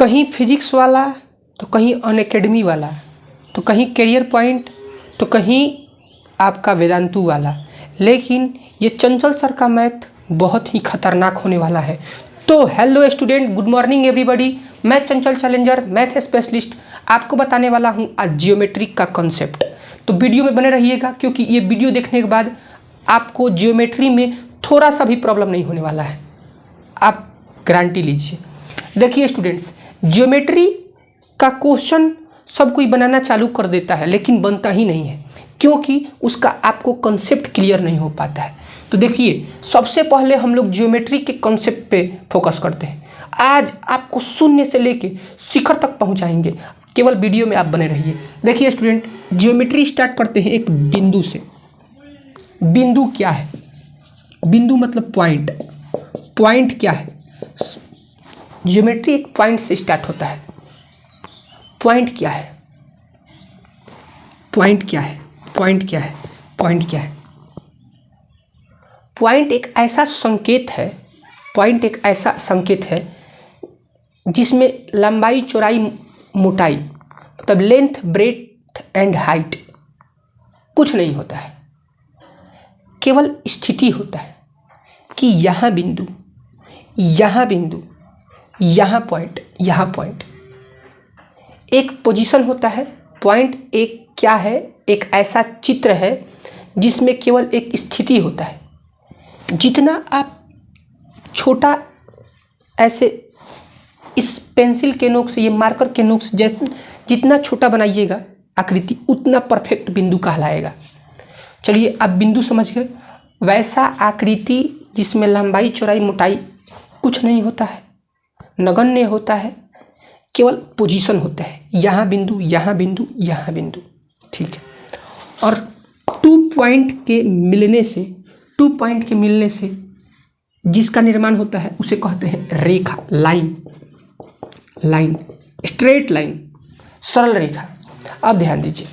कहीं फिजिक्स वाला तो कहीं अनअकैडमी वाला, तो कहीं करियर पॉइंट तो कहीं आपका वेदांतु वाला, लेकिन ये चंचल सर का मैथ बहुत ही खतरनाक होने वाला है। तो hello student, good morning everybody. मैं चंचल चैलेंजर मैथ स्पेशलिस्ट आपको बताने वाला हूँ आज ज्योमेट्री का कॉन्सेप्ट। तो वीडियो में बने रहिएगा, क्योंकि ये वीडियो देखने के बाद आपको ज्योमेट्री में थोड़ा सा भी प्रॉब्लम नहीं होने वाला है, आप गारंटी लीजिए। देखिए स्टूडेंट्स, ज्योमेट्री का क्वेश्चन सब कोई बनाना चालू कर देता है, लेकिन बनता ही नहीं है, क्योंकि उसका आपको कॉन्सेप्ट क्लियर नहीं हो पाता है। तो देखिए, सबसे पहले हम लोग ज्योमेट्री के कॉन्सेप्ट पे फोकस करते हैं। आज आपको शून्य से लेके शिखर तक पहुंचाएंगे, केवल वीडियो में आप बने रहिए। देखिए स्टूडेंट, ज्योमेट्री स्टार्ट करते हैं एक बिंदु से। बिंदु क्या है? बिंदु मतलब पॉइंट। पॉइंट क्या है? ज्योमेट्री एक पॉइंट से स्टार्ट होता है। पॉइंट क्या है? पॉइंट क्या है? पॉइंट क्या है? पॉइंट क्या है? पॉइंट एक ऐसा संकेत है, पॉइंट एक ऐसा संकेत है जिसमें लंबाई, चौड़ाई, मोटाई मतलब लेंथ, ब्रेड्थ एंड हाइट कुछ नहीं होता है, केवल स्थिति होता है कि यहाँ बिंदु, यहाँ बिंदु, यहाँ पॉइंट, यहाँ पॉइंट, एक पोजीशन होता है। पॉइंट एक क्या है? एक ऐसा चित्र है जिसमें केवल एक स्थिति होता है। जितना आप छोटा ऐसे इस पेंसिल के नोक से, ये मार्कर के नोक से जितना छोटा बनाइएगा आकृति, उतना परफेक्ट बिंदु कहलाएगा। चलिए, आप बिंदु समझ गए। वैसा आकृति जिसमें लंबाई, चौड़ाई, मोटाई कुछ नहीं होता है, नगण्य होता है, केवल पोजीशन होता है। यहाँ बिंदु, यहाँ बिंदु, यहाँ बिंदु, ठीक है। और टू पॉइंट के मिलने से जिसका निर्माण होता है उसे कहते हैं रेखा, लाइन, लाइन, स्ट्रेट लाइन, सरल रेखा। अब ध्यान दीजिए,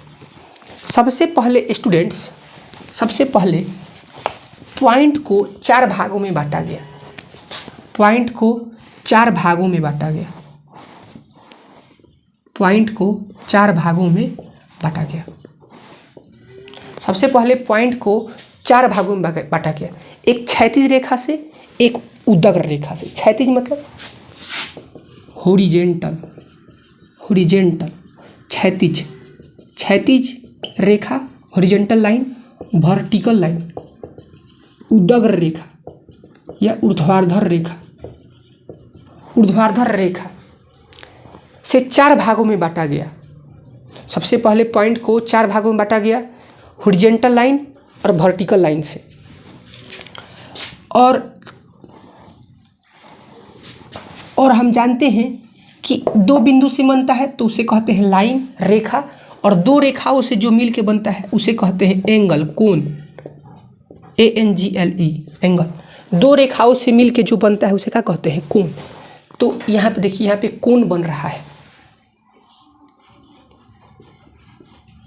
सबसे पहले स्टूडेंट्स, सबसे पहले पॉइंट को चार भागों में बांटा गया। पॉइंट को चार भागों में बांटा गया। पॉइंट को चार भागों में बांटा गया। सबसे पहले पॉइंट को चार भागों में बांटा गया। एक क्षैतिज रेखा से, एक उदग्र रेखा से। क्षैतिज मतलब हॉरिजॉन्टल, हॉरिजॉन्टल, क्षैतिज, क्षैतिज रेखा, हॉरिजॉन्टल लाइन, वर्टिकल लाइन, उदग्र रेखा या ऊर्ध्वाधर रेखा, ऊर्ध्वाधर रेखा से चार भागों में बांटा गया। सबसे पहले पॉइंट को चार भागों में बांटा गया, हॉरिजॉन्टल लाइन और वर्टिकल लाइन से। और हम जानते हैं कि दो बिंदु से बनता है तो उसे कहते हैं लाइन, रेखा, और दो रेखाओं से जो मिल के बनता है उसे कहते हैं एंगल, कोण, ANGLE, एंगल। दो रेखाओं से मिल के जो बनता है उसे क्या कहते हैं? कोण। तो यहाँ पे देखिए, यहाँ पे कोण बन रहा है,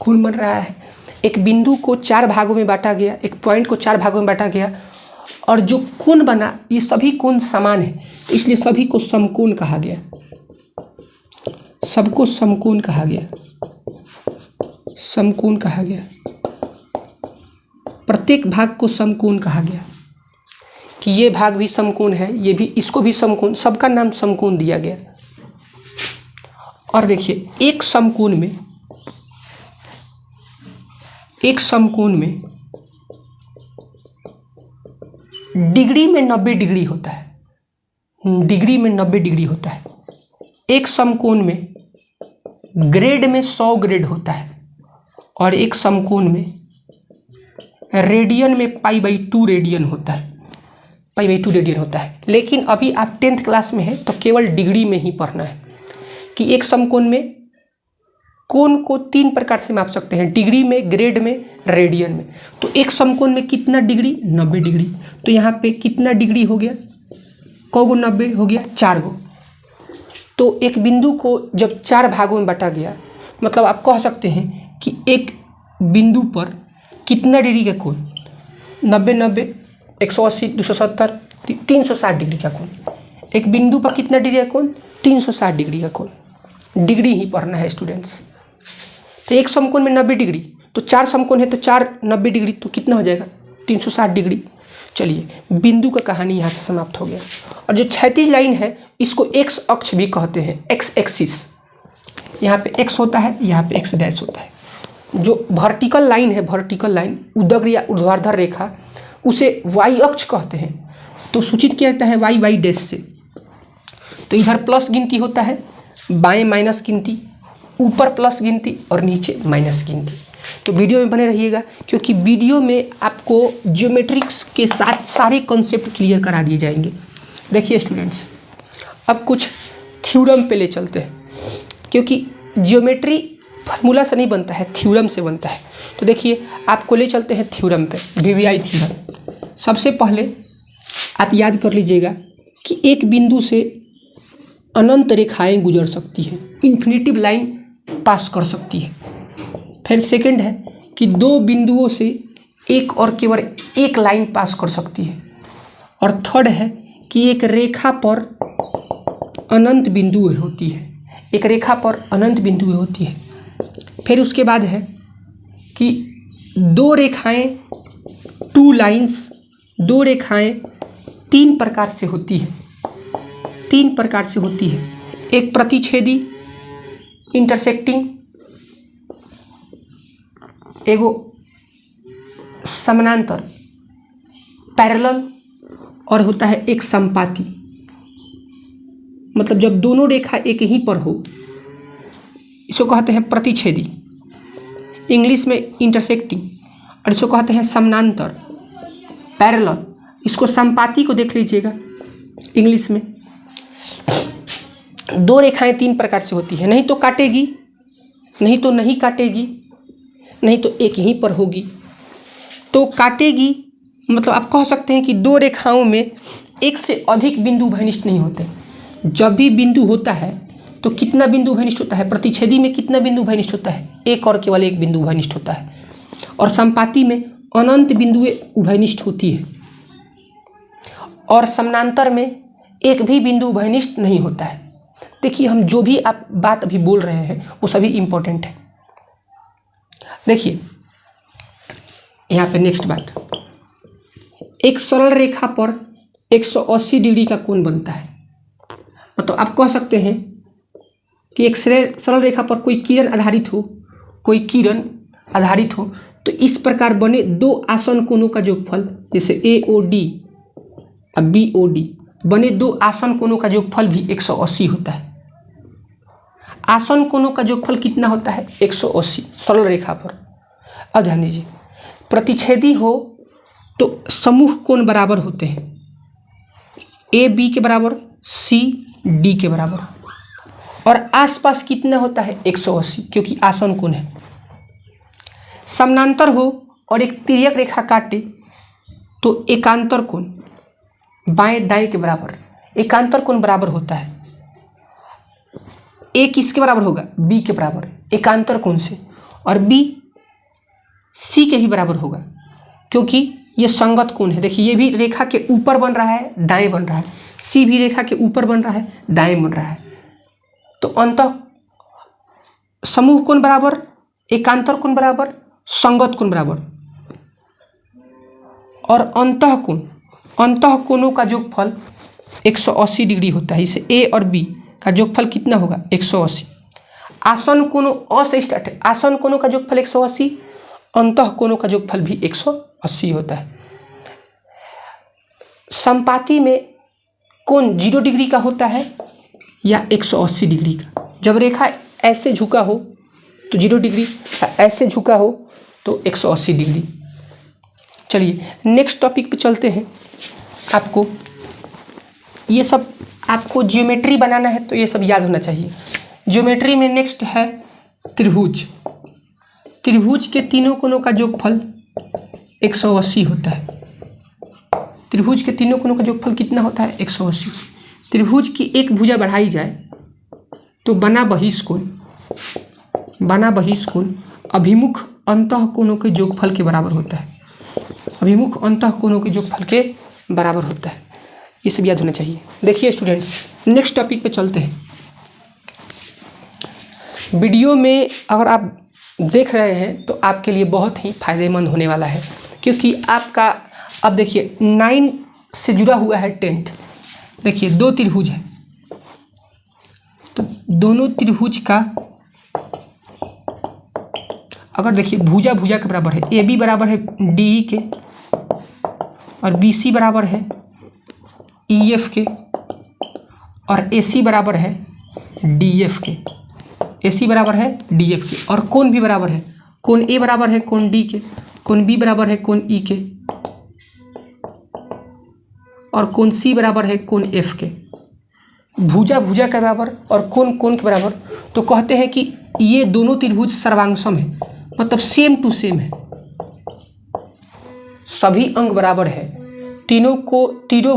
कोण बन रहा है। एक बिंदु को चार भागों में बांटा गया, एक पॉइंट को चार भागों में बांटा गया, और जो कोण बना, ये सभी कोण समान है, इसलिए सभी को समकोण कहा गया। सबको समकोण कहा गया, समकोण कहा गया। प्रत्येक भाग को समकोण कहा गया कि ये भाग भी समकोण है, ये भी, इसको भी समकोण, सबका नाम समकोण दिया गया। और देखिए, एक समकोण में, एक समकोण में डिग्री में 90 डिग्री होता है, डिग्री में 90 डिग्री होता है। एक समकोण में ग्रेड में 100 ग्रेड होता है, और एक समकोण में रेडियन में π/2 रेडियन होता है, π/2 रेडियन होता है। लेकिन अभी आप 10th क्लास में हैं तो केवल डिग्री में ही पढ़ना है कि एक समकोण में कोण को तीन प्रकार से माप सकते हैं, डिग्री में, ग्रेड में, रेडियन में। तो एक समकोण में कितना डिग्री? 90 डिग्री। तो यहाँ पे कितना डिग्री हो गया? कौगो 90 हो गया? 4 गो। तो एक बिंदु को जब चार भागों में बांटा गया, मतलब आप कह सकते हैं कि एक बिंदु पर कितना डिग्री का कोण? 90, 90, 180, 270, 360 डिग्री का कोण। एक बिंदु पर कितना डिग्री का कोण? 360 डिग्री का कोण। डिग्री ही पढ़ना है स्टूडेंट्स। तो एक समकोण में 90 डिग्री, तो 4 समकोण है तो 4 90 डिग्री, तो कितना हो जाएगा? 360 डिग्री। चलिए, बिंदु का कहानी यहाँ से समाप्त हो गया। और जो क्षैतिज लाइन है इसको एक्स अक्ष भी कहते हैं, एक्स एक्सिस। यहाँ पे एक्स होता है, यहाँ पे एक्स डैश होता है। जो वर्टिकल लाइन है, वर्टिकल लाइन, उदग्र या ऊर्ध्वाधर रेखा, उसे वाई अक्ष कहते हैं। तो सूचित किया जाता है वाई वाई डैश से। तो इधर प्लस गिनती होता है, बाएं माइनस गिनती, ऊपर प्लस गिनती और नीचे माइनस गिनती। तो वीडियो में बने रहिएगा, क्योंकि वीडियो में आपको ज्योमेट्रिक्स के साथ सारे कॉन्सेप्ट क्लियर करा दिए जाएंगे। देखिए स्टूडेंट्स, अब कुछ थ्योरम पे ले चलते हैं, क्योंकि ज्योमेट्री फार्मूला से नहीं बनता है, थ्योरम से बनता है। तो देखिए, आपको ले चलते हैं थ्योरम पे, वीवीआई थ्योरम। सबसे पहले आप याद कर लीजिएगा कि एक बिंदु से अनंत रेखाएं गुजर सकती हैं, इन्फिनिटिव लाइन पास कर सकती है। फिर सेकंड है कि दो बिंदुओं से एक और केवल एक लाइन पास कर सकती है। और थर्ड है कि एक रेखा पर अनंत बिंदुएं होती है, एक रेखा पर अनंत बिंदुएं होती है। फिर उसके बाद है कि दो रेखाएं, टू लाइंस, दो रेखाएं तीन प्रकार से होती है, तीन प्रकार से होती है। एक प्रतिच्छेदी, इंटरसेक्टिंग, एगो समानांतर, पैरेलल, और होता है एक संपाती। मतलब जब दोनों रेखा एक ही पर हो, इसको कहते हैं प्रतिच्छेदी, इंग्लिश में इंटरसेक्टिंग, और इसको कहते हैं समानांतर, पैरेलल। इसको संपाती को देख लीजिएगा इंग्लिश में। दो रेखाएं तीन प्रकार से होती है, नहीं तो काटेगी, नहीं तो नहीं काटेगी, नहीं तो एक ही पर होगी। तो काटेगी मतलब आप कह सकते हैं कि दो रेखाओं में एक से अधिक बिंदु भैनिष्ठ नहीं होते। जब भी बिंदु होता है तो कितना बिंदु भैनिष्ठ होता है? प्रतिच्छेदी में कितना बिंदु भैनिष्ठ होता है? एक और केवल एक बिंदु भैनिष्ठ होता है। और संपाती में अनंत बिंदुएं उभयनिष्ठ होती है। और समानांतर में एक भी बिंदु उभयनिष्ठ नहीं होता है। देखिए, हम जो भी आप बात अभी बोल रहे हैं वो सभी इंपॉर्टेंट है। देखिए यहाँ पे नेक्स्ट बात, एक सरल रेखा पर 180 डिग्री का कोण बनता है। मतलब आप कह सकते हैं कि एक सरल रेखा पर कोई किरण आधारित हो, कोई किरण आधारित हो, तो इस प्रकार बने दो आसन कोणों का योगफल, जैसे AOD और BOD, बने दो आसन कोणों का योगफल भी 180 होता है। आसन कोणों का योगफल कितना होता है? 180 सरल रेखा पर। अब ध्यान दीजिए, प्रतिच्छेदी हो तो समूह कोण बराबर होते हैं, AB के बराबर, CD के बराबर। और आसपास कितना होता है? 180, क्योंकि आसन कोण है। समानांतर हो और एक तिर्यक रेखा काटे तो एकांतर कोण बाएं दाएं के बराबर, एकांतर कोण बराबर होता है। A किसके बराबर होगा? B के बराबर, एकांतर कोण से। और B C के भी बराबर होगा, क्योंकि ये संगत कोण है। देखिए, ये भी रेखा के ऊपर बन रहा है, दाएं बन रहा है। C भी रेखा के ऊपर बन रहा है, दाएं बन रहा है। तो अंतः समूह कोण बराबर, एकांतर कोण बराबर, संगत कोण बराबर। और अंतः कोणों का योगफल 180 डिग्री होता है। इसे A और B का योगफल कितना होगा? 180। आसन कोणों अ से स्टार्ट है, आसन कोणों का योगफल 180, अंतः कोणों का योगफल भी 180 होता है। संपाती में कोण 0 डिग्री का होता है या 180 डिग्री का। जब रेखा ऐसे झुका हो तो 0 डिग्री, ऐसे झुका हो तो 180 डिग्री। चलिए नेक्स्ट टॉपिक पे चलते हैं। आपको ये सब, आपको ज्योमेट्री बनाना है तो ये सब याद होना चाहिए। ज्योमेट्री में नेक्स्ट है त्रिभुज। त्रिभुज के तीनों कोणों का योगफल 180 होता है। त्रिभुज के तीनों कोणों का योगफल कितना होता है? 180। त्रिभुज की एक भुजा बढ़ाई जाए तो बना बहिष्कोण, बना बहिष्कोण अभिमुख अंतः कोणों के योगफल के बराबर होता है। अभिमुख अंतः कोणों के योगफल के बराबर होता है। ये सब याद होना चाहिए। देखिए स्टूडेंट्स, नेक्स्ट टॉपिक पे चलते हैं। वीडियो में अगर आप देख रहे हैं तो आपके लिए बहुत ही फायदेमंद होने वाला है, क्योंकि आपका अब देखिए 9 से जुड़ा हुआ है 10th। देखिए 2 त्रिभुज है, तो दोनों त्रिभुज का अगर देखिए भुजा भुजा के बराबर है, ए बी बराबर है डी ई के, और बी सी बराबर है ई एफ के, और ए सी बराबर है डी एफ के, ए सी बराबर है डी एफ के, और कोण भी बराबर है, कोण ए बराबर है कोण डी के, कोण बी बराबर है कोण ई के, और कोण सी बराबर है कोण एफ के। भुजा भुजा के बराबर और कोण कोण के बराबर, तो कहते हैं कि ये दोनों त्रिभुज सर्वांगसम है, मतलब सेम टू सेम है, सभी अंग बराबर है, तीनों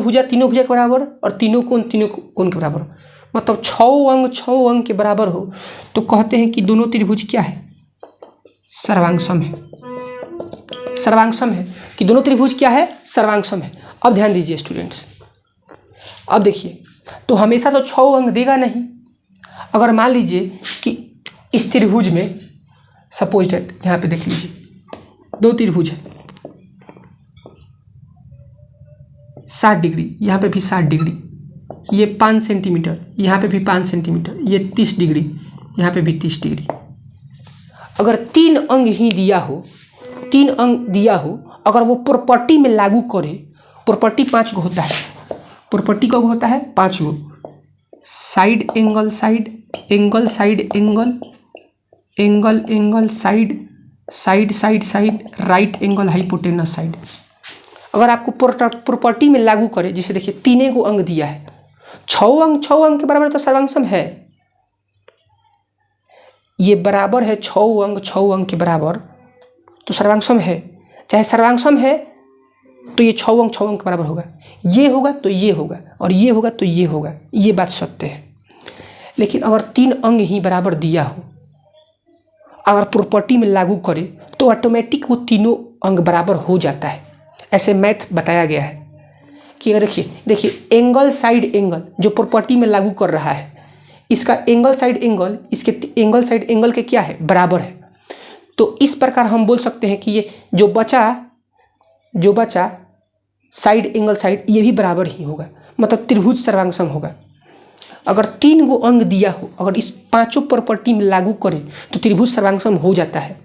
भुजा के बराबर और तीनों कोण के बराबर, मतलब 6 अंग के बराबर हो, तो कहते हैं कि दोनों त्रिभुज क्या है, सर्वांगसम है। सर्वांगसम है कि दोनों त्रिभुज क्या है, सर्वांगसम है। अब ध्यान दीजिए स्टूडेंट्स, अब देखिए, तो हमेशा तो 6 अंग देगा नहीं। अगर मान लीजिए कि इस त्रिभुज में सपोज डेट, यहाँ पे देख लीजिए 2 त्रिभुज है, 60 डिग्री, यहाँ पे भी 60 डिग्री, ये 5 सेंटीमीटर, यहाँ पे भी 5 सेंटीमीटर, ये 30 डिग्री, यहाँ पे भी 30 डिग्री। अगर 3 अंग ही दिया हो, 3 अंग दिया हो, अगर वो प्रॉपर्टी में लागू करे, प्रॉपर्टी 5 गो होता है, प्रॉपर्टी कब होता है, 5 गो, side angle side, angle side angle, angle angle side, side side side, right angle hypotenuse side. अगर आपको प्रॉपर्टी में लागू करे, जैसे देखिए 3 गो अंग दिया है, 6 अंग के बराबर तो सर्वांगसम है, ये बराबर है 6 अंग के बराबर, तो सर्वांगसम है। चाहे सर्वांगसम है तो ये 6 अंग के बराबर होगा, ये होगा तो ये होगा, और ये होगा तो ये होगा, ये बात सत्य है। लेकिन अगर 3 अंग ही बराबर दिया हो, अगर प्रॉपर्टी में लागू करे, तो ऑटोमेटिक वो तीनों अंग बराबर हो जाता है। ऐसे मैथ बताया गया है कि अगर देखिए एंगल साइड एंगल जो प्रॉपर्टी में लागू कर रहा है, इसका एंगल साइड एंगल इसके एंगल साइड एंगल के क्या है, बराबर है। तो इस प्रकार हम बोल सकते हैं कि ये जो बचा साइड एंगल साइड, ये भी बराबर ही होगा, मतलब त्रिभुज सर्वांगसम होगा। अगर 3 गो अंग दिया हो, अगर इस 5 प्रॉपर्टी में लागू करें तो त्रिभुज सर्वांगसम हो जाता है।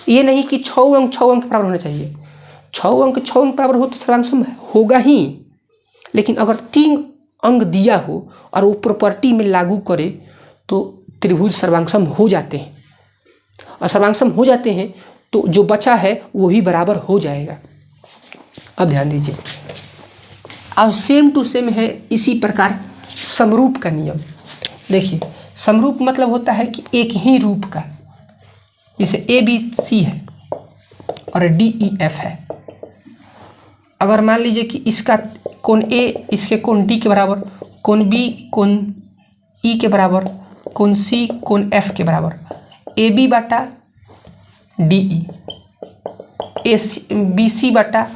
ये नहीं कि 6 अंग के बराबर होना चाहिए, 6 अंग बराबर हो तो सर्वांगसम होगा ही, लेकिन अगर 3 अंग दिया हो और वो प्रॉपर्टी में लागू करे तो त्रिभुज सर्वांगसम हो जाते हैं, और सर्वांगसम हो जाते हैं तो जो बचा है वो भी बराबर हो जाएगा। अब ध्यान दीजिए, अब सेम टू सेम है इसी प्रकार समरूप का नियम। देखिए समरूप मतलब होता है कि एक ही रूप का, जैसे ए बी सी है और डी ई एफ है। अगर मान लीजिए कि इसका कोण ए इसके कोण डी के बराबर, कोण बी कोण ई के बराबर, कोण सी कोण एफ के बराबर, ए बी बटा D E, A B C बटा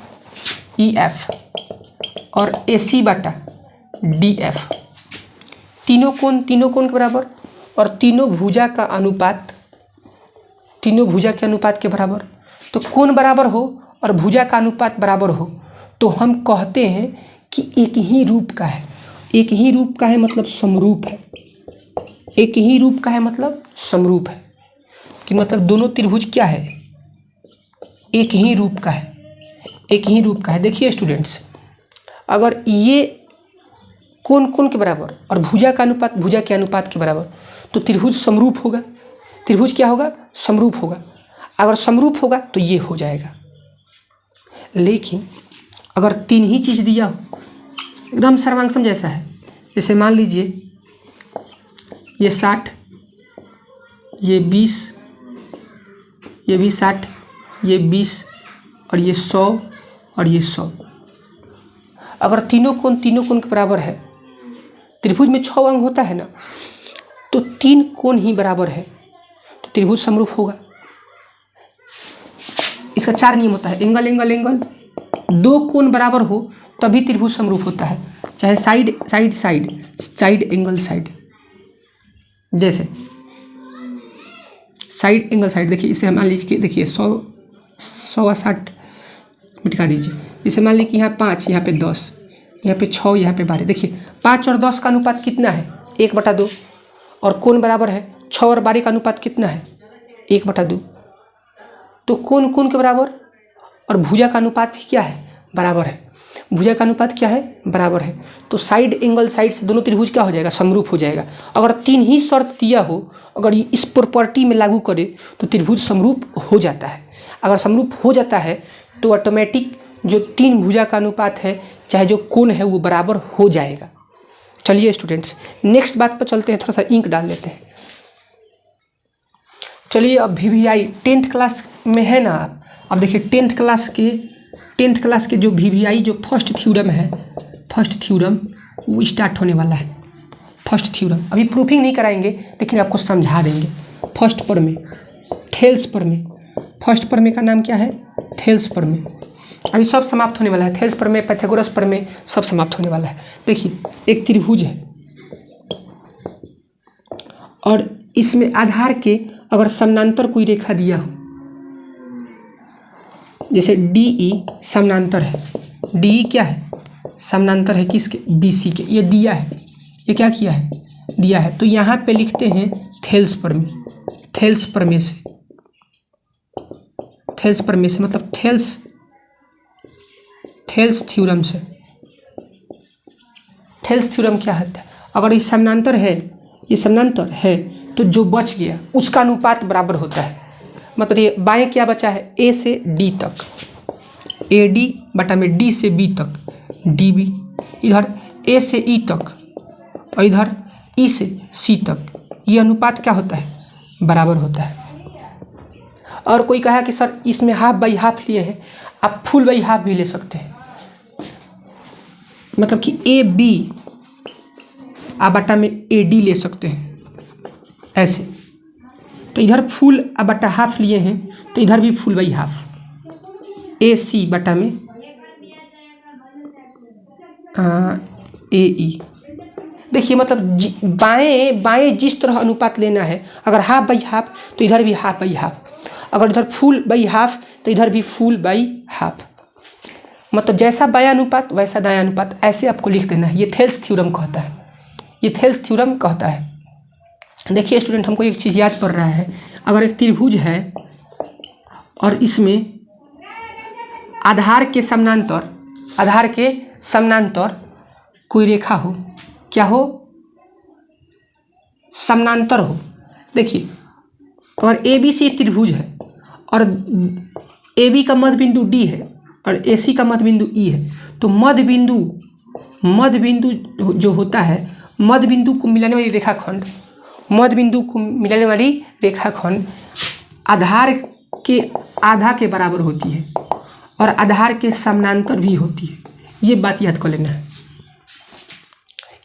ई एफ और ए सी बटा डी एफ, तीनों कोण के बराबर, और तीनों भुजा के अनुपात के बराबर। तो कोण बराबर हो और भुजा का अनुपात बराबर हो तो हम कहते हैं कि एक ही रूप का है। एक ही रूप का है मतलब समरूप है, एक ही रूप का है मतलब समरूप है, कि मतलब दोनों त्रिभुज क्या है, एक ही रूप का है, एक ही रूप का है। देखिए स्टूडेंट्स, अगर ये कोण के बराबर और भुजा के अनुपात के बराबर, तो त्रिभुज समरूप होगा। त्रिभुज क्या होगा, समरूप होगा। अगर समरूप होगा तो ये हो जाएगा। लेकिन अगर 3 ही चीज़ दिया हो, एकदम सर्वांगसम जैसा है, जैसे मान लीजिए ये 60, ये 20, ये भी 60, ये 20 और ये 100 और ये 100। अगर तीनों कोण के बराबर है, त्रिभुज में 6 अंग होता है ना, तो 3 कोण ही बराबर है तो त्रिभुज समरूप होगा। इसका 4 नियम होता है, एंगल एंगल एंगल, 2 कोण बराबर हो तभी त्रिभुज समरूप होता है, चाहे साइड एंगल साइड, जैसे साइड एंगल साइड। देखिए इसे मान लीजिए, देखिए 160 मिटा दीजिए। इसे मान लीजिए कि यहाँ 5, यहाँ पे 10, यहाँ पे 6, यहाँ पे 12। देखिए 5 और 10 का अनुपात कितना है? 1/2। और कोण बराबर है 6 और 12 का अनुपात कितना है? 1/2। तो कोण कोण के बराबर और भुजा का अनुपात भी क्या है? बराबर है। भुजा का अनुपात क्या है? बराबर है। तो साइड एंगल साइड से दोनों त्रिभुज क्या हो जाएगा? समरूप हो जाएगा। अगर 3 ही शर्त दिया हो, अगर ये इस प्रॉपर्टी में लागू करे तो त्रिभुज समरूप हो जाता है। अगर समरूप हो जाता है तो ऑटोमेटिक जो 3 भुजा का अनुपात है, चाहे जो कोण है, वो बराबर हो जाएगा। चलिए स्टूडेंट्स नेक्स्ट बात पर चलते हैं, थोड़ा सा इंक डाल लेते हैं। चलिए अब VVI 10th क्लास में है ना आप। अब देखिए 10th क्लास के जो VVI जो फर्स्ट थ्योरम है, फर्स्ट थ्योरम वो स्टार्ट होने वाला है। फर्स्ट थ्योरम अभी प्रूफिंग नहीं कराएंगे, लेकिन आपको समझा देंगे। फर्स्ट प्रमेय, थेल्स प्रमेय। फर्स्ट प्रमेय का नाम क्या है? थेल्स प्रमेय। अभी सब समाप्त होने वाला है। थेल्स प्रमेय, पाइथागोरस प्रमेय सब समाप्त होने वाला है। देखिए एक त्रिभुज है और इसमें आधार के अगर समानांतर कोई रेखा दिया हो, जैसे DE समानांतर है। DE क्या है? समानांतर है किसके? BC के। ये दिया है, ये क्या किया है? दिया है। तो यहाँ पे लिखते हैं थेल्स प्रमेय। थेल्स प्रमेय से, थेल्स प्रमेय से मतलब थेल्स थ्योरम से। थेल्स थ्योरम क्या होता है? अगर ये समानांतर है, ये समानांतर है, तो जो बच गया उसका अनुपात बराबर होता है। मतलब ये बाएं क्या बचा है? A से D तक, AD बटा में D से B तक DB, इधर A से E तक और इधर E से C तक। ये अनुपात क्या होता है? बराबर होता है। और कोई कहा कि सर इसमें हाफ बाई हाफ लिए हैं, आप फुल बाई हाफ भी ले सकते हैं। मतलब कि AB बटा में AD ले सकते हैं ऐसे। तो इधर फुल बटा हाफ लिए हैं, तो इधर भी फुल बाई हाफ, AC बटा में AE। देखिए मतलब बाएं जिस तरह अनुपात लेना है, अगर हाफ बाई हाफ तो इधर भी हाफ बाई हाफ, अगर इधर फुल बाई हाफ तो इधर भी फुल बाई हाफ। मतलब जैसा बायां अनुपात वैसा दायां अनुपात, ऐसे आपको लिख देना है। ये थेल्स थ्योरम कहता है, ये थेल्स थ्योरम कहता है। देखिए स्टूडेंट, हमको एक चीज़ याद पड़ रहा है। अगर एक त्रिभुज है और इसमें आधार के समानांतर कोई रेखा हो, क्या हो? समानांतर हो। देखिए अगर ABC त्रिभुज है और AB का मध्य बिंदु D है और AC का मध्य बिंदु E है, तो मध्य बिंदु जो होता है, मध्य बिंदु को मिलाने वाली रेखाखंड, मध्य बिंदु को मिलाने वाली रेखाखंड आधार के आधा के बराबर होती है और आधार के समानांतर भी होती है। ये बात याद कर लेना है।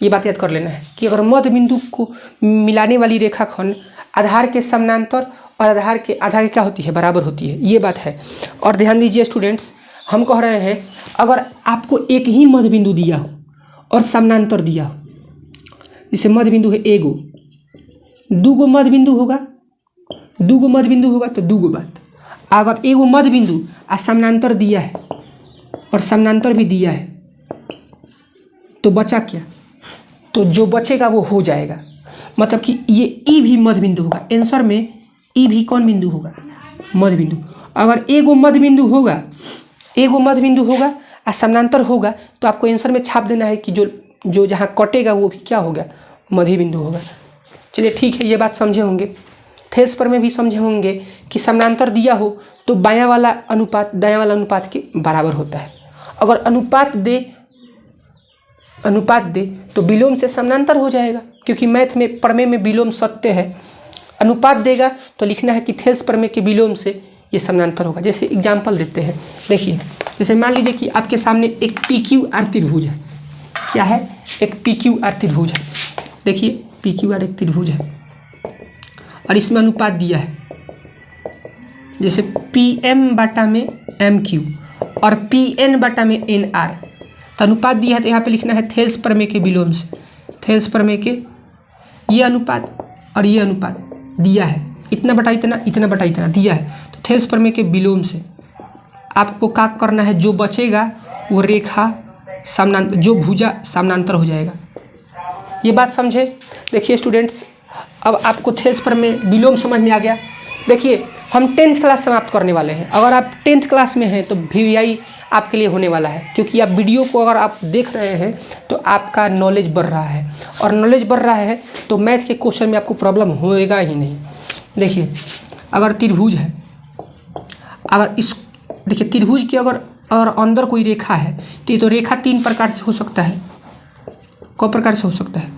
ये बात याद कर लेना है कि अगर मध्य बिंदु को मिलाने वाली रेखाखंड आधार के समानांतर और आधार के आधा के क्या होती है? बराबर होती है। ये बात है। और ध्यान दीजिए स्टूडेंट्स, हम कह रहे हैं अगर आपको एक ही मध्य बिंदु दिया हो और समानांतर दिया हो, जैसे मध्य बिंदु है एगो, दूगो मध्य बिंदु होगा, तो दूगो बात। अगर एगो मध्य बिंदु और समानांतर दिया है और समानांतर भी दिया है, तो बचा क्या? तो जो बचेगा वो हो जाएगा। मतलब कि ये ई भी मध्य बिंदु होगा। आंसर में ई भी कौन बिंदु होगा? मध्य बिंदु। अगर एगो मध्य बिंदु होगा और समानांतर होगा, तो आपको आंसर में छाप देना है कि जो जहाँ कटेगा वो भी क्या होगा? मध्य बिंदु होगा। चलिए ठीक है, ये बात समझे होंगे। थेल्स प्रमेय भी समझे होंगे कि समानांतर दिया हो तो बायां वाला अनुपात दायां वाला अनुपात के बराबर होता है। अगर अनुपात दे तो विलोम से समानांतर हो जाएगा, क्योंकि मैथ में प्रमेय में विलोम सत्य है। अनुपात देगा तो लिखना है कि थेल्स प्रमेय के विलोम से ये समानांतर होगा। जैसे एग्जाम्पल देते हैं, देखिए जैसे मान लीजिए कि आपके सामने एक PQR त्रिभुज है। क्या है? एक PQR त्रिभुज है। देखिए PQR एक त्रिभुज है और इसमें अनुपात दिया है, जैसे PM बटा में MQ और PN बटा में NR। तो अनुपात दिया है तो यहाँ पे लिखना है थेल्स प्रमेय के विलोम से। थेल्स प्रमेय के ये अनुपात और ये अनुपात दिया है, इतना बटा इतना, इतना बटा इतना दिया है, तो थेल्स प्रमेय के विलोम से आपको क्या करना है, जो बचेगा वो रेखा समानांतर, जो भुजा समानांतर हो जाएगा। ये बात समझे। देखिए स्टूडेंट्स, अब आपको थेल्स प्रमेय विलोम समझ में आ गया। देखिए हम 10th क्लास समाप्त करने वाले हैं। अगर आप 10th क्लास में हैं तो VVI आपके लिए होने वाला है, क्योंकि आप वीडियो को अगर आप देख रहे हैं तो आपका नॉलेज बढ़ रहा है, और नॉलेज बढ़ रहा है तो मैथ के क्वेश्चन में आपको प्रॉब्लम होएगा ही नहीं। देखिए अगर त्रिभुज है, अगर इस देखिए त्रिभुज के अगर अंदर कोई रेखा है तो ये तो रेखा 3 प्रकार से हो सकता है। कौ प्रकार से हो सकता है?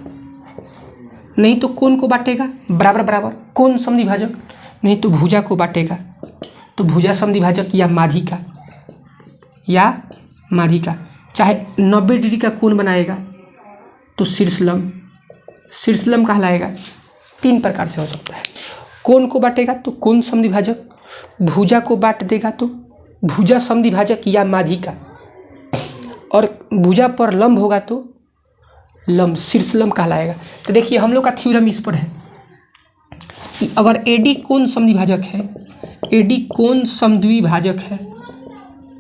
नहीं तो कोण को बांटेगा बराबर बराबर, कोण समद्विभाजक, नहीं तो भुजा को बांटेगा तो भुजा समद्विभाजक या माध्यिका, या माध्यिका। चाहे 90 डिग्री का कोण बनाएगा तो शीर्षलंब, शीर्षलंब कहलाएगा। 3 प्रकार से हो सकता है। कोण को बांटेगा तो कोण समद्विभाजक, भुजा को बांट देगा तो भुजा समद्विभाजक या माध्यिका, और भुजा पर लंब होगा तो लंब, शीर्षलंब कहलाएगा। तो देखिए हम लोग का थ्योरम इस पर है कि अगर AD कोण समद्विभाजक है, AD कोण समद्विभाजक है,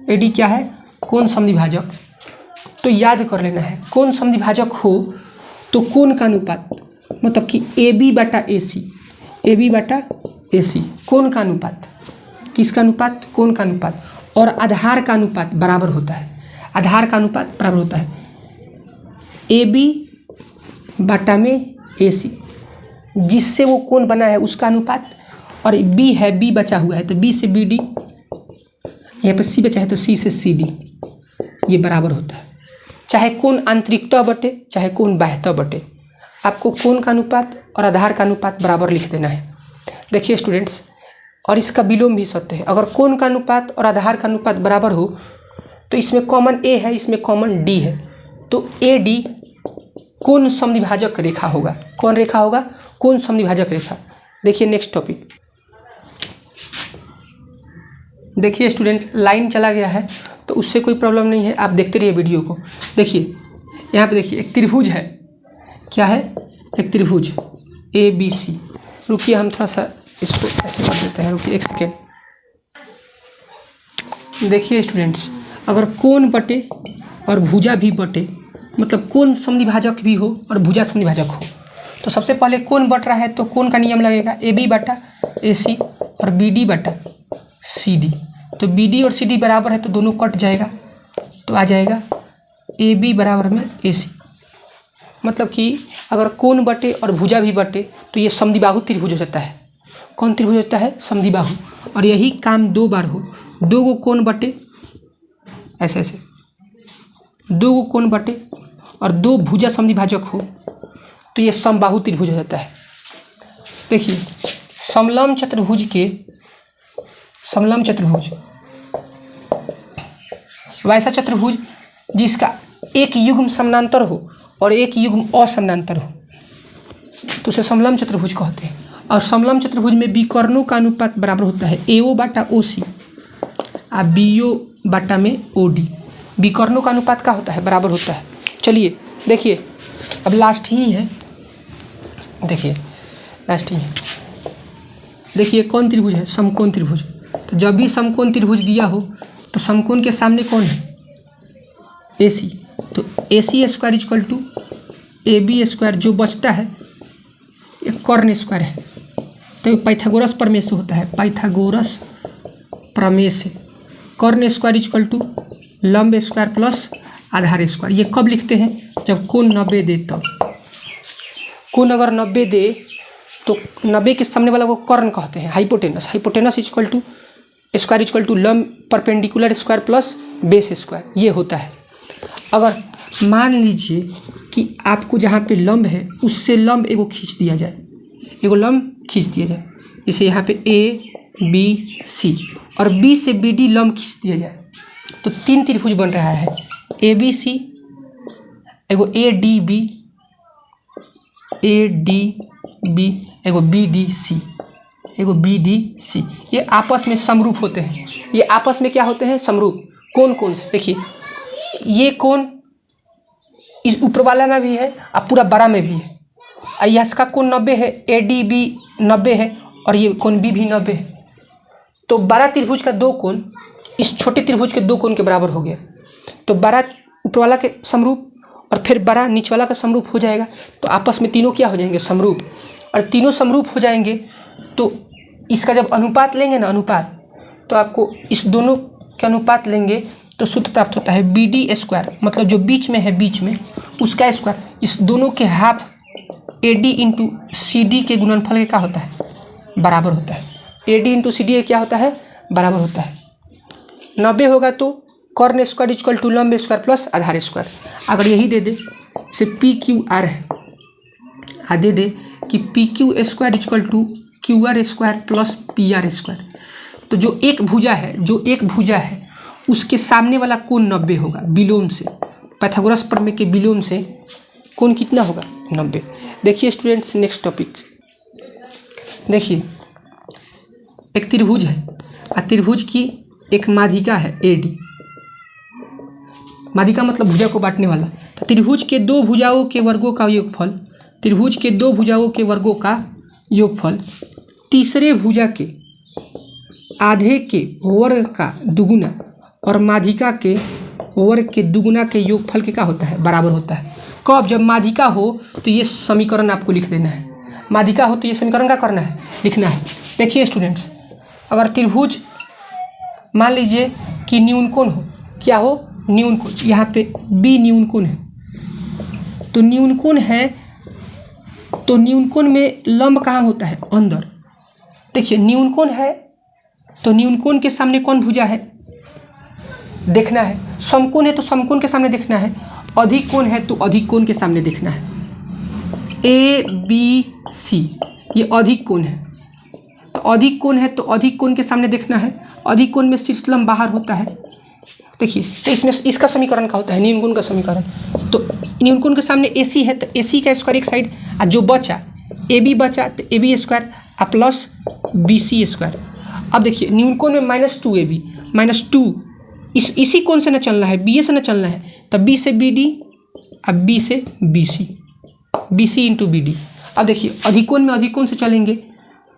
AD क्या है? कोण समद्विभाजक, तो याद कर लेना है कोण समद्विभाजक हो तो कोण का अनुपात, मतलब कि AB बटा AC, AB बटा AC, कोण का अनुपात, किसका अनुपात? कोण का अनुपात, और आधार का अनुपात बराबर होता है। आधार का अनुपात बराबर होता है AB बटा में AC, जिससे वो कोण बना है उसका अनुपात, और B है, B बचा हुआ है तो B से BD, यहाँ पे C बचा है तो C से CD, ये बराबर होता है। चाहे कोण आंतरिकतः बटे चाहे कोण बाह्यतः बटे, आपको कोण का अनुपात और आधार का अनुपात बराबर लिख देना है। देखिए स्टूडेंट्स, और इसका विलोम भी सत्य है। अगर कोण का अनुपात और आधार का अनुपात बराबर हो तो इसमें कॉमन A है, इसमें कॉमन D है, तो AD कोण समद्विभाजक रेखा होगा। कौन रेखा होगा? कोण समद्विभाजक रेखा। देखिए नेक्स्ट टॉपिक, देखिए स्टूडेंट लाइन चला गया है तो उससे कोई प्रॉब्लम नहीं है, आप देखते रहिए वीडियो को। देखिए यहाँ पे देखिए एक त्रिभुज है, क्या है? एक त्रिभुज ABC। रुकिए हम थोड़ा सा इसको ऐसे कर देते हैं, रुकिए 1 सेकेंड। देखिए स्टूडेंट्स, अगर कोण बटे और भुजा भी बटे, मतलब कोण समद्विभाजक भी हो और भुजा समद्विभाजक हो, तो सबसे पहले कोण बट रहा है तो कोण का नियम लगेगा AB बटा AC और BD बटा CD। तो BD और CD बराबर है तो दोनों कट जाएगा, तो आ जाएगा AB बराबर में AC। मतलब कि अगर कोण बटे और भुजा भी बटे तो ये समद्विबाहु त्रिभुज हो जाता है। कौन त्रिभुज होता है? समद्विबाहु। और यही काम 2 बार हो, 2 गो कोण बटे ऐसे ऐसे, 2 गो कोण बटे और 2 भुजा समद्विभाजक हो तो ये समबाहु त्रिभुज हो जाता है। देखिए समलंब चतुर्भुज के, समलंब चतुर्भुज वैसा चतुर्भुज जिसका एक युग्म समानांतर हो और एक युग्म असमानांतर हो तो उसे समलंब चतुर्भुज कहते हैं। और समलंब चतुर्भुज में विकर्णों का अनुपात बराबर होता है AO बटा OC और BO बटा में OD। विकर्णों का अनुपात क्या होता है? बराबर होता है। चलिए देखिए अब लास्ट ही है, देखिए लास्ट ही है। देखिए कौन त्रिभुज है? समकोण त्रिभुज। तो जब भी समकोण त्रिभुज दिया हो तो समकोण के सामने कौन है? AC। तो AC square equal to AB square, जो बचता है एक कर्ण स्क्वायर है, तो ये पाइथागोरस प्रमेय से होता है। पाइथागोरस प्रमेय से कर्ण स्क्वायर इक्वल टू लंब स्क्वायर प्लस आधार स्क्वायर। ये कब लिखते हैं? जब कोण 90 दे तब। कोण अगर 90 दे तो 90 के सामने वाला को कर्ण कहते हैं, hypotenuse. Hypotenuse equal to square equal to लंब perpendicular square plus base square, ये होता है। अगर मान लीजिए कि आपको जहाँ पे लंब है उससे लंब एगो खींच दिया जाए, एगो लंब खींच दिया जाए, जैसे यहाँ पे ABC और B से BD लंब खींच दिया जाए तो 3 त्रिभुज बन रहा है। ABC, एगो ADB, एगो BDC, एगो BDC। ये आपस में समरूप होते हैं। ये आपस में क्या होते हैं? समरूप। कौन कौन से? देखिए ये कोण इस ऊपर वाला में भी है और पूरा बड़ा में भी है। और इसका कोण 90 है, ADB 90 है और ये कोण B भी 90 है। तो बड़ा त्रिभुज का दो कोण इस छोटे त्रिभुज के दो कोण के बराबर हो गया। तो बड़ा ऊपर वाला के समरूप और फिर बड़ा नीचे वाला का समरूप हो जाएगा। तो आपस में तीनों क्या हो जाएंगे? समरूप। और तीनों समरूप हो जाएंगे तो इसका जब अनुपात लेंगे ना, अनुपात, तो आपको इस दोनों के अनुपात लेंगे तो सूत्र प्राप्त होता है BD स्क्वायर, मतलब जो बीच में है, बीच में उसका स्क्वायर, इस दोनों के हाफ AD इंटू CD के गुणनफल के क्या होता है? बराबर होता है। AD इंटू CD क्या होता है? बराबर होता है। 90 होगा तो कर्ण स्क्वायर इक्वल टू लंब स्क्वायर प्लस आधार स्क्वायर। अगर यही दे दे से PQR है, दे दे कि PQ square equal to QR square plus PR square. तो जो एक भुजा है उसके सामने वाला कोण 90 होगा विलोम से। पाइथागोरस प्रमेय के विलोम से कोण कितना होगा? 90। देखिए स्टूडेंट्स, नेक्स्ट टॉपिक देखिए। एक त्रिभुज है और त्रिभुज की एक माध्यिका है AD। माध्यिका मतलब भुजा को बांटने वाला। तो त्रिभुज के दो भुजाओं के वर्गों का योगफल, त्रिभुज के दो भुजाओं के वर्गों का योगफल तीसरे भुजा के आधे के वर्ग का दुगुना और माध्यिका के वर्ग के दुगुना के योगफल के क्या होता है? बराबर होता है। कब? जब माध्यिका हो तो ये समीकरण आपको लिख देना है। माध्यिका हो तो ये समीकरण क्या करना है? लिखना है। देखिए स्टूडेंट्स, अगर त्रिभुज मान लीजिए कि न्यूनकोण हो, क्या हो? न्यूनकोण। यहाँ पे B न्यूनकोण है। तो न्यूनकोण है तो न्यूनकोण में लंब कहाँ होता है? अंदर। देखिए न्यूनकोण है तो न्यूनकोण के सामने कौन भुजा है? देखना है। समकोण है तो समकोण के सामने देखना है। अधिक कोण है तो अधिक कोण के सामने देखना है। ABC ये अधिक कोण है। तो अधिक कोण है तो अधिक कोण के सामने देखना है। अधिक कोण में शीर्ष लंब बाहर होता है। देखिए तो इसमें इसका समीकरण क्या होता है? न्यूनकोण का समीकरण। तो न्यूनकोण के सामने AC है तो AC का स्क्वायर एक साइड, और जो बचा AB बचा तो AB स्क्वायर और प्लस BC स्क्वायर। अब देखिए न्यूनकोण में -2AB -2 इसी कोण से ना चलना है, BA से ना चलना है। तब B से BD अब B से BC, BC इंटू BD। अब देखिए अधिकोण में अधिकोण से चलेंगे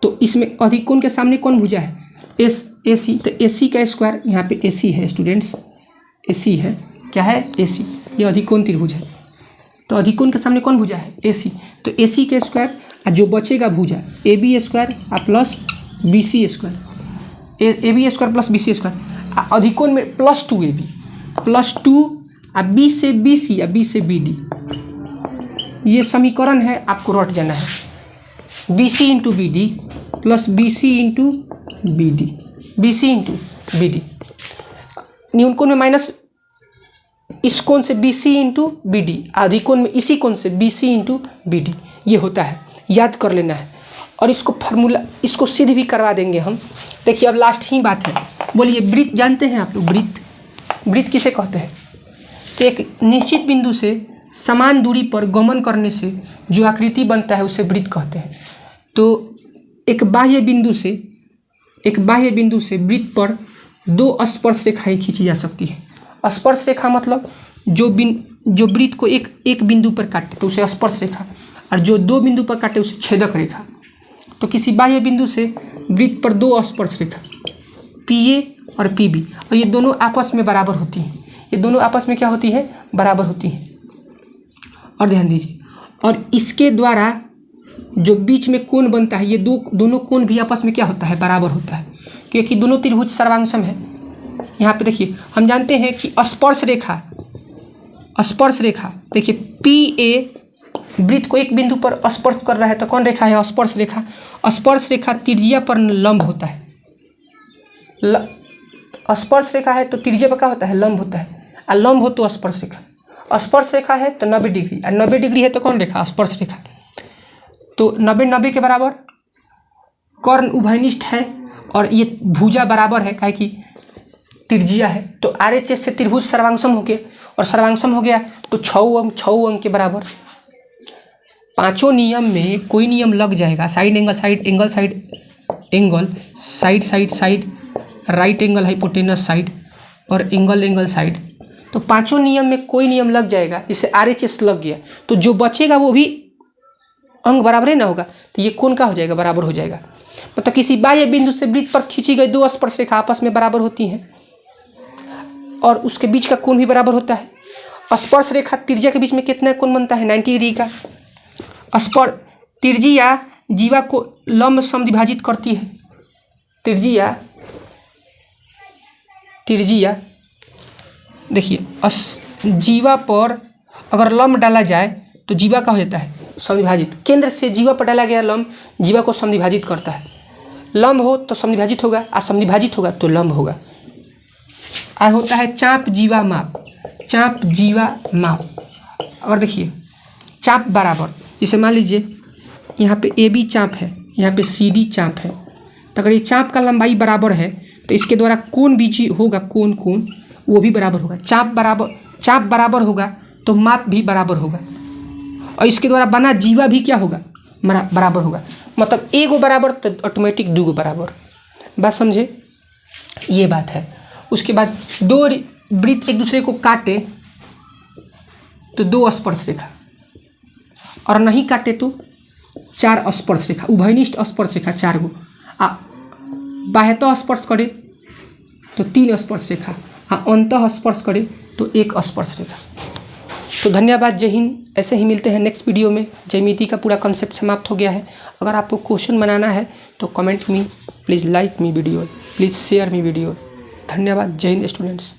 तो इसमें अधिकोण के सामने कौन भुजा है? AC। तो AC का स्क्वायर, यहाँ पे AC है स्टूडेंट्स, AC है। क्या है? AC। ये अधिकोण त्रिभुज है। तो अधिकोण के सामने कौन भुजा है? AC। तो AC के स्क्वायर और जो बचेगा भुजा AB स्क्वायर और plus BC square, AB square plus BC square. अधिकोण में +2AB +2 और B से BC और B से BD। ये समीकरण है, आपको रट जाना है। BC into BD plus BC into BD, BC into BD। न्यूनकोण में माइनस इस कोण से BC इंटू BD, अधिकोण में इसी कोण से BC इंटू BD। ये होता है, याद कर लेना है। और इसको फार्मूला, इसको सिद्ध भी करवा देंगे हम। देखिए अब लास्ट ही बात है। बोलिए वृत्त जानते हैं आप लोग? वृत्त किसे कहते हैं? तो एक निश्चित बिंदु से समान दूरी पर गमन करने से जो आकृति बनता है उसे वृत्त कहते हैं। तो एक बाह्य बिंदु से वृत्त पर दो स्पर्श रेखाएं खींची जा सकती है। स्पर्श रेखा मतलब जो वृत्त को एक बिंदु पर काटे तो उसे स्पर्श रेखा, और जो दो बिंदु पर काटे उसे छेदक रेखा। तो किसी बाह्य बिंदु से वृत्त पर दो स्पर्श रेखा PA और PB, और ये दोनों आपस में बराबर होती हैं। ये दोनों आपस में क्या होती है? बराबर होती हैं। और ध्यान दीजिए, और इसके द्वारा जो बीच में कोण बनता है, ये दोनों कोण भी आपस में क्या होता है? बराबर होता है, क्योंकि दोनों त्रिभुज सर्वांगसम है। यहाँ पे देखिए हम जानते हैं कि स्पर्श रेखा देखिए PA वृत्त को एक बिंदु पर स्पर्श कर रहा है तो कौन रेखा है? स्पर्श रेखा। स्पर्श रेखा त्रिज्या पर लंब होता है। स्पर्श रेखा है तो त्रिज्या पर क्या होता है? लंब होता है। और लंब हो तो स्पर्श रेखा। स्पर्श रेखा है तो 90 डिग्री, और 90 डिग्री है तो कौन रेखा? स्पर्श रेखा। तो 90 के बराबर। कर्ण उभयनिष्ठ है और ये भुजा बराबर है, काहे कि त्रिज्या है। तो RHS से त्रिभुज सर्वांगसम हो गया, और सर्वांगसम हो गया तो 6 अंक के बराबर। पांचों नियम में कोई नियम लग जाएगा। Side angle, side, right angle hypotenuse side और एंगल साइड। तो पांचों नियम में कोई नियम लग जाएगा, जैसे RHS लग गया तो जो बचेगा वो भी अंग बराबर ही ना होगा, तो ये कोण का हो जाएगा, बराबर हो जाएगा। मतलब किसी बाह्य बिंदु से वृत्त पर खींची गई दो स्पर्शरेखा आपस में बराबर होती हैं और उसके बीच का कोण भी बराबर होता है। स्पर्श रेखा त्रिज्या के बीच में कितना कोण बनता है, 90 डिग्री का। त्रिज्या जीवा को लंब समद्विभाजित करती है। त्रिज्या देखिए, जीवा पर अगर लंब डाला जाए तो जीवा का हो जाता है समद्विभाजित। केंद्र से जीवा पर डाला गया लंब जीवा को समद्विभाजित करता है। लंब हो तो समद्विभाजित होगा, और समद्विभाजित होगा तो लंब होगा। और होता है चाप जीवा माप। चाप जीवा माप, और देखिए चाप बराबर, जैसे मान लीजिए यहाँ पे AB चाप है, यहाँ पे CD चाप है, तो अगर ये चाप का लंबाई बराबर है तो इसके द्वारा कोण भी होगा, कोण वो भी बराबर होगा। चाप बराबर होगा तो माप भी बराबर होगा, और इसके द्वारा बना जीवा भी क्या होगा, बराबर होगा। मतलब एगो बराबर तो ऑटोमेटिक दूगो बराबर। बात समझे, ये बात है। उसके बाद दो वृत्त एक दूसरे को काटे तो दो स्पर्श रेखा, और नहीं काटे तो 4 स्पर्श रेखा, उभयनिष्ठ स्पर्श रेखा 4 गो। बाह्यतः स्पर्श करे तो 3 स्पर्श रेखा, अंतः स्पर्श करे तो 1 स्पर्श रेखा। तो धन्यवाद, जय हिंद। ऐसे ही मिलते हैं नेक्स्ट वीडियो में। ज्यामिति का पूरा कंसेप्ट समाप्त हो गया है। अगर आपको क्वेश्चन बनाना है तो comment me, please like me video, please share me video. धन्यवाद, जय हिंद स्टूडेंट्स।